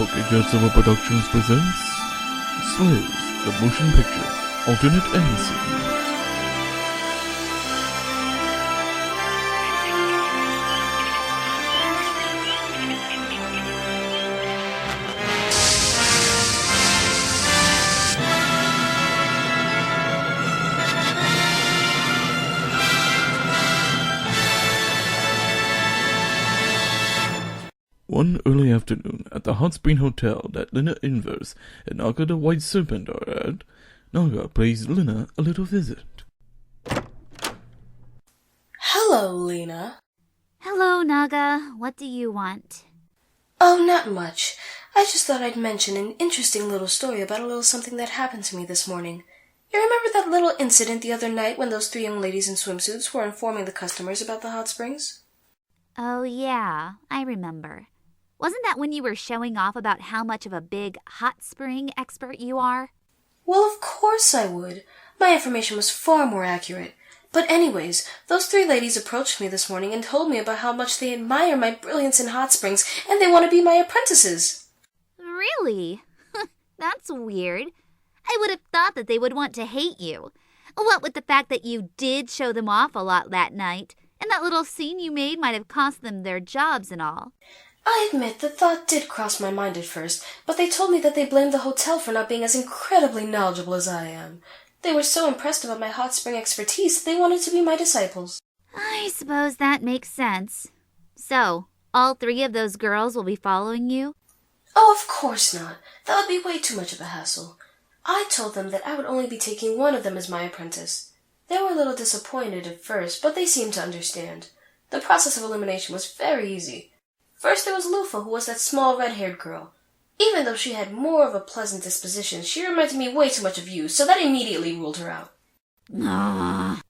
Pocket Silver Productions presents Slaves, the Motion Picture, Alternate End Scene. One early afternoon at the Hot Spring Hotel that Lena Inverse and Naga the White Serpent are at, Naga pays Lena a little visit. Hello, Lena. Hello, Naga. What do you want? Oh, not much. I just thought I'd mention an interesting little story about a little something that happened to me this morning. You remember that little incident the other night when those three young ladies in swimsuits were informing the customers about the hot springs? Oh, yeah, I remember. Wasn't that when you were showing off about how much of a big hot spring expert you are? Well, of course I would. My information was far more accurate. But anyways, those three ladies approached me this morning and told me about how much they admire my brilliance in hot springs and they want to be my apprentices. Really? That's weird. I would have thought that they would want to hate you. What with the fact that you did show them off a lot that night, and that little scene you made might have cost them their jobs and all. I admit the thought did cross my mind at first, but they told me that they blamed the hotel for not being as incredibly knowledgeable as I am. They were so impressed about my hot spring expertise that they wanted to be my disciples. I suppose that makes sense. So, all three of those girls will be following you? Oh, of course not. That would be way too much of a hassle. I told them that I would only be taking one of them as my apprentice. They were a little disappointed at first, but they seemed to understand. The process of elimination was very easy. First there was Lufa, who was that small red-haired girl. Even though she had more of a pleasant disposition, she reminded me way too much of you, so that immediately ruled her out. Then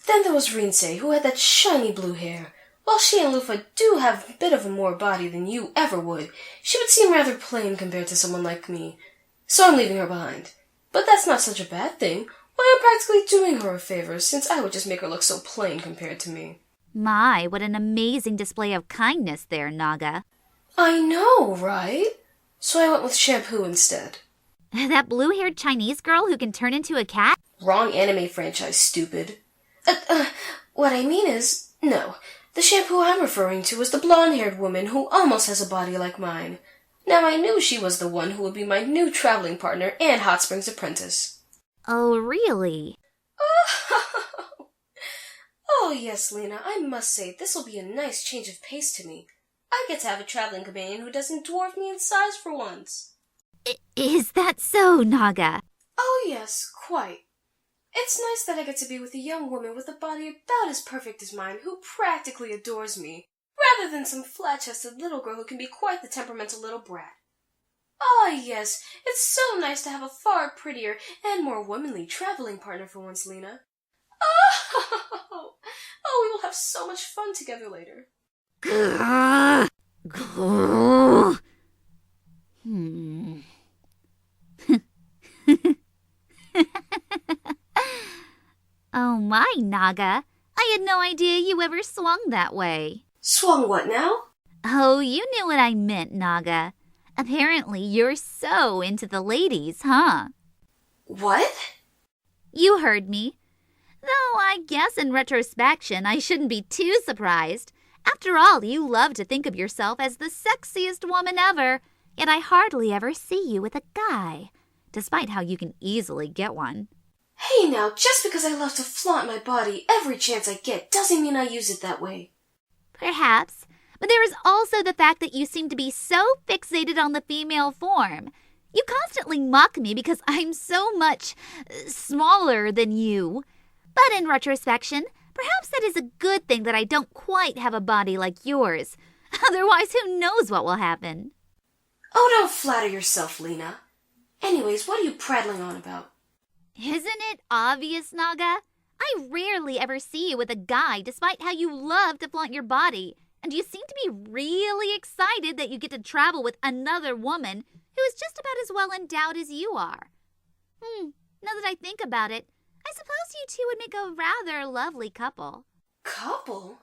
there was Rinse, who had that shiny blue hair. While she and Lufa do have a bit of a more body than you ever would, she would seem rather plain compared to someone like me. So I'm leaving her behind. But that's not such a bad thing. Why, I'm practically doing her a favor, since I would just make her look so plain compared to me. My, what an amazing display of kindness there, Naga. I know, right? So I went with Shampoo instead. That blue-haired Chinese girl who can turn into a cat? Wrong anime franchise, stupid. What I mean is, no. The Shampoo I'm referring to is the blonde-haired woman who almost has a body like mine. Now I knew she was the one who would be my new traveling partner and Hot Springs apprentice. Oh, really? Oh, yes, Lena, I must say, this will be a nice change of pace to me. I get to have a traveling companion who doesn't dwarf me in size for once. Is that so, Naga? Oh, yes, quite. It's nice that I get to be with a young woman with a body about as perfect as mine who practically adores me, rather than some flat-chested little girl who can be quite the temperamental little brat. Ah, yes, it's so nice to have a far prettier and more womanly traveling partner for once, Lena. Oh, we will have so much fun together later. Oh my, Naga. I had no idea you ever swung that way. Swung what now? Oh, you knew what I meant, Naga. Apparently you're so into the ladies, huh? What? You heard me. Though I guess in retrospection I shouldn't be too surprised. After all, you love to think of yourself as the sexiest woman ever, yet I hardly ever see you with a guy, despite how you can easily get one. Hey now, just because I love to flaunt my body every chance I get doesn't mean I use it that way. Perhaps, but there is also the fact that you seem to be so fixated on the female form. You constantly mock me because I'm so much smaller than you. But in retrospection, perhaps that is a good thing that I don't quite have a body like yours. Otherwise, who knows what will happen? Oh, don't flatter yourself, Lena. Anyways, what are you prattling on about? Isn't it obvious, Naga? I rarely ever see you with a guy despite how you love to flaunt your body. And you seem to be really excited that you get to travel with another woman who is just about as well endowed as you are. Now that I think about it, I suppose you two would make a rather lovely couple. Couple?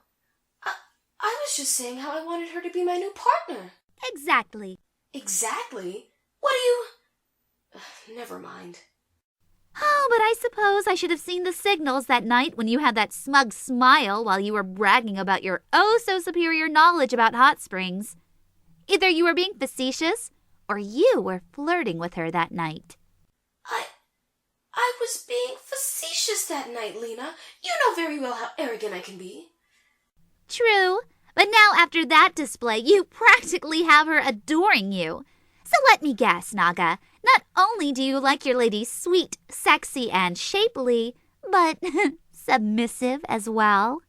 I was just saying how I wanted her to be my new partner. Exactly. Exactly. What do you... Never mind. Oh, but I suppose I should have seen the signals that night when you had that smug smile while you were bragging about your oh-so-superior knowledge about hot springs. Either you were being facetious, or you were flirting with her that night. I was being facetious that night, Lena. You know very well how arrogant I can be. True, but now after that display, you practically have her adoring you. So let me guess, Naga. Not only do you like your lady sweet, sexy, and shapely, but submissive as well.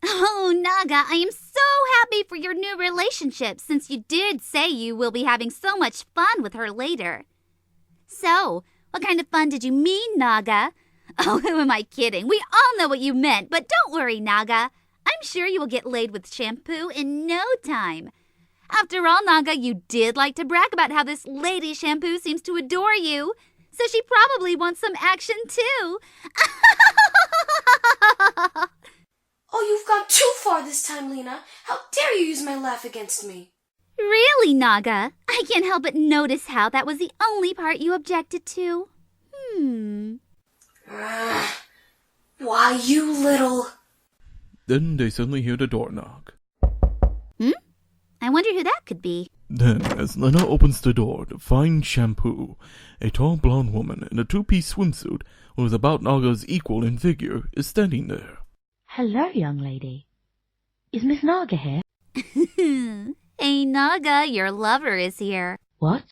Oh, Naga, I am so happy for your new relationship since you did say you will be having so much fun with her later. So, what kind of fun did you mean, Naga? Oh, who am I kidding? We all know what you meant, but don't worry, Naga. I'm sure you will get laid with Shampoo in no time. After all, Naga, you did like to brag about how this lady Shampoo seems to adore you, so she probably wants some action too. Oh, you've gone too far this time, Lena. How dare you use my laugh against me? Really, Naga? I can't help but notice how that was the only part you objected to. Why, you little... Then they suddenly hear the door knock. I wonder who that could be. Then, as Lena opens the door to find Shampoo, a tall blonde woman in a two-piece swimsuit who is about Naga's equal in figure is standing there. Hello, young lady. Is Miss Naga here? Hey, Naga, your lover is here. What?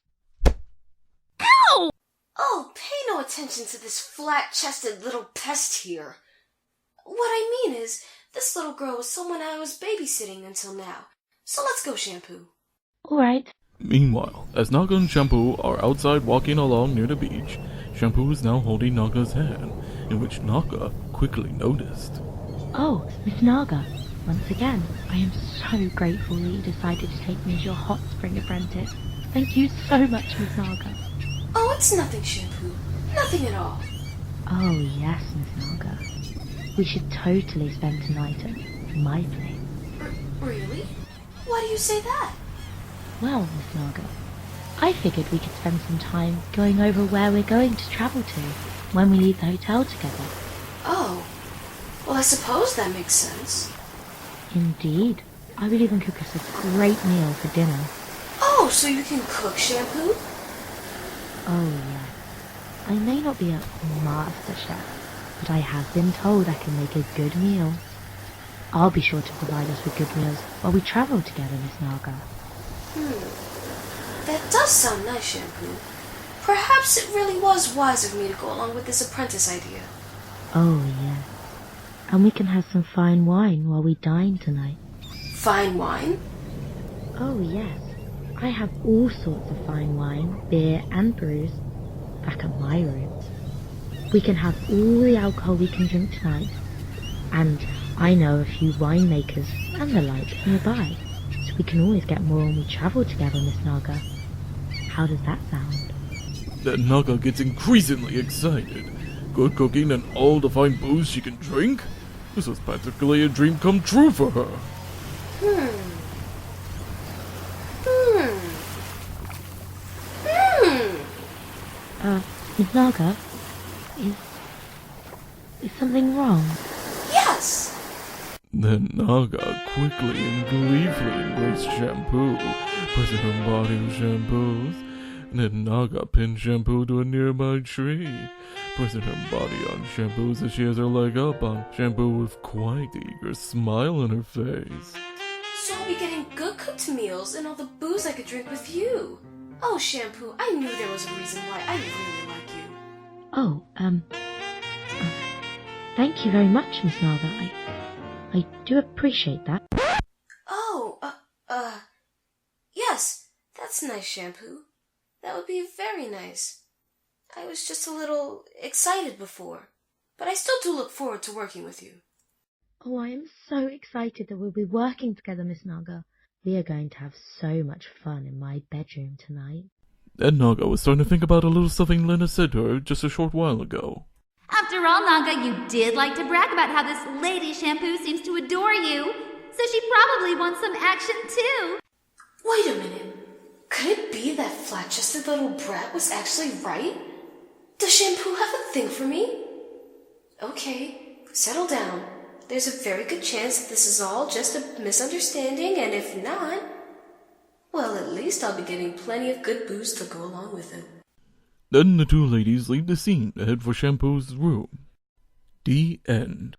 Ow! Oh, pay no attention to this flat-chested little pest here. What I mean is, this little girl was someone I was babysitting until now. So let's go, Shampoo. All right. Meanwhile, as Naga and Shampoo are outside walking along near the beach, Shampoo is now holding Naga's hand, in which Naga quickly noticed. Oh, Miss Naga. Once again, I am so grateful that you decided to take me as your hot spring apprentice. Thank you so much, Miss Naga. Oh, it's nothing, Shampoo. Nothing at all. Oh, yes, Miss Naga. We should totally spend tonight at my place. Really? Why do you say that? Well, Miss Naga, I figured we could spend some time going over where we're going to travel to when we leave the hotel together. Oh, well, I suppose that makes sense. Indeed. I will even cook us a great meal for dinner. Oh, so you can cook, Shampoo? Oh, yes. I may not be a master chef, but I have been told I can make a good meal. I'll be sure to provide us with good meals while we travel together, Miss Naga. That does sound nice, Shampoo. Perhaps it really was wise of me to go along with this apprentice idea. Oh, yes. And we can have some fine wine while we dine tonight. Fine wine? Oh, yes. I have all sorts of fine wine, beer and brews back at my room. We can have all the alcohol we can drink tonight. And I know a few winemakers and the like nearby, so we can always get more when we travel together, Miss Naga. How does that sound? Then Naga gets increasingly excited. Good cooking and all the fine booze she can drink? This was practically a dream come true for her. Miss Naga, is something wrong? Yes! Then Naga quickly and gleefully embraced Shampoo, pressing her body with Shampoo's. Then Naga pinned Shampoo to a nearby tree, pressing her body on Shampoo's as she has her leg up on Shampoo with quite the eager smile on her face. So I'll be getting good cooked meals and all the booze I could drink with you. Oh, Shampoo, I knew there was a reason why I really like you. Oh, thank you very much, Miss Naga. I do appreciate that. Oh, yes, that's nice, Shampoo. That would be very nice. I was just a little excited before, but I still do look forward to working with you. Oh, I am so excited that we'll be working together, Miss Naga. We are going to have so much fun in my bedroom tonight. Then Naga was starting to think about a little something Lena said to her just a short while ago. After all, Naga, you did like to brag about how this lady Shampoo seems to adore you, so she probably wants some action too. flat-chested little brat was actually right? Does Shampoo have a thing for me? Okay, settle down. There's a very good chance that this is all just a misunderstanding, and if not, well, at least I'll be getting plenty of good booze to go along with it. Then the two ladies leave the scene to head for Shampoo's room. The end.